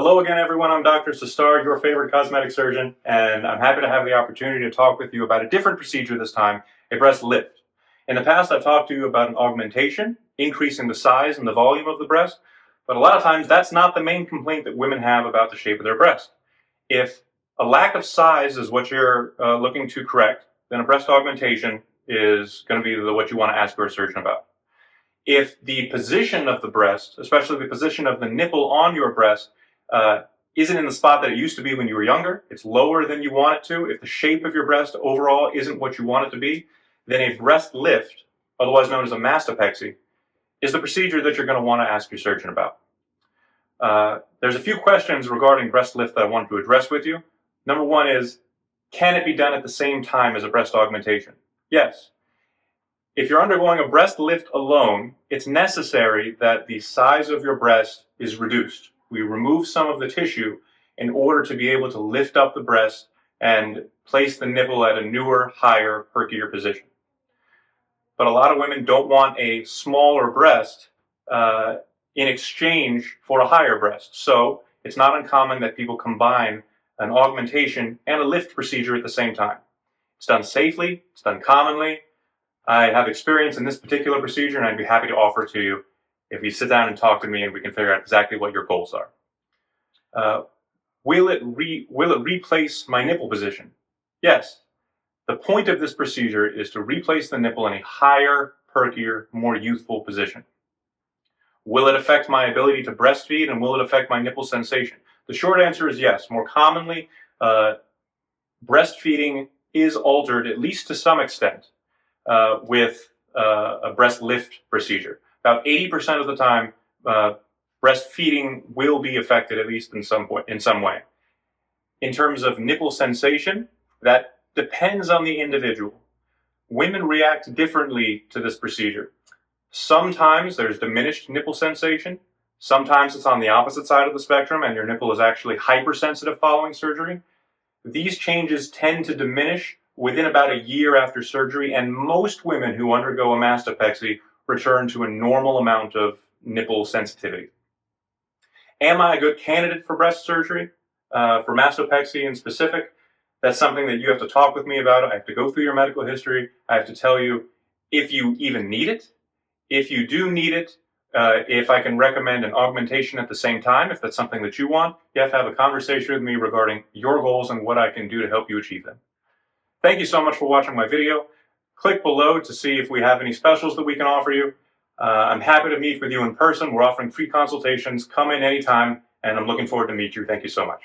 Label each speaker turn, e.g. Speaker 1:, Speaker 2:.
Speaker 1: Hello again, everyone. I'm Dr. Sistare, your favorite cosmetic surgeon, and I'm happy to have the opportunity to talk with you about a different procedure this time, a breast lift. In the past, I've talked to you about an augmentation, increasing the size and the volume of the breast, but a lot of times that's not the main complaint that women have about the shape of their breast. If a lack of size is what you're looking to correct, then a breast augmentation is going to be what you want to ask your surgeon about. If the position of the breast, especially the position of the nipple on your breast, isn't in the spot that it used to be when you were younger, it's lower than you want it to, if the shape of your breast overall isn't what you want it to be, then a breast lift, otherwise known as a mastopexy, is the procedure that you're going to want to ask your surgeon about. There's a few questions regarding breast lift that I want to address with you. Number one is, can it be done at the same time as a breast augmentation? Yes. If you're undergoing a breast lift alone, it's necessary that the size of your breast is reduced. We remove some of the tissue in order to be able to lift up the breast and place the nipple at a newer, higher, perkier position. But a lot of women don't want a smaller breast in exchange for a higher breast. So it's not uncommon that people combine an augmentation and a lift procedure at the same time. It's done safely, it's done commonly. I have experience in this particular procedure, and I'd be happy to offer it to you if you sit down and talk to me and we can figure out exactly what your goals are. Will it replace my nipple position? Yes. The point of this procedure is to replace the nipple in a higher, perkier, more youthful position. Will it affect my ability to breastfeed, and will it affect my nipple sensation? The short answer is yes. More commonly, breastfeeding is altered, at least to some extent, with a breast lift procedure. About 80% of the time, breastfeeding will be affected, at least in some way. In terms of nipple sensation, that depends on the individual. Women react differently to this procedure. Sometimes there's diminished nipple sensation. Sometimes it's on the opposite side of the spectrum and your nipple is actually hypersensitive following surgery. These changes tend to diminish within about a year after surgery, and most women who undergo a mastopexy return to a normal amount of nipple sensitivity. Am I a good candidate for breast surgery, for mastopexy in specific? That's something that you have to talk with me about. I have to go through your medical history. I have to tell you if you even need it. If you do need it, if I can recommend an augmentation at the same time, if that's something that you want, you have to have a conversation with me regarding your goals and what I can do to help you achieve them. Thank you so much for watching my video. Click below to see if we have any specials that we can offer you. I'm happy to meet with you in person. We're offering free consultations. Come in anytime, and I'm looking forward to meet you. Thank you so much.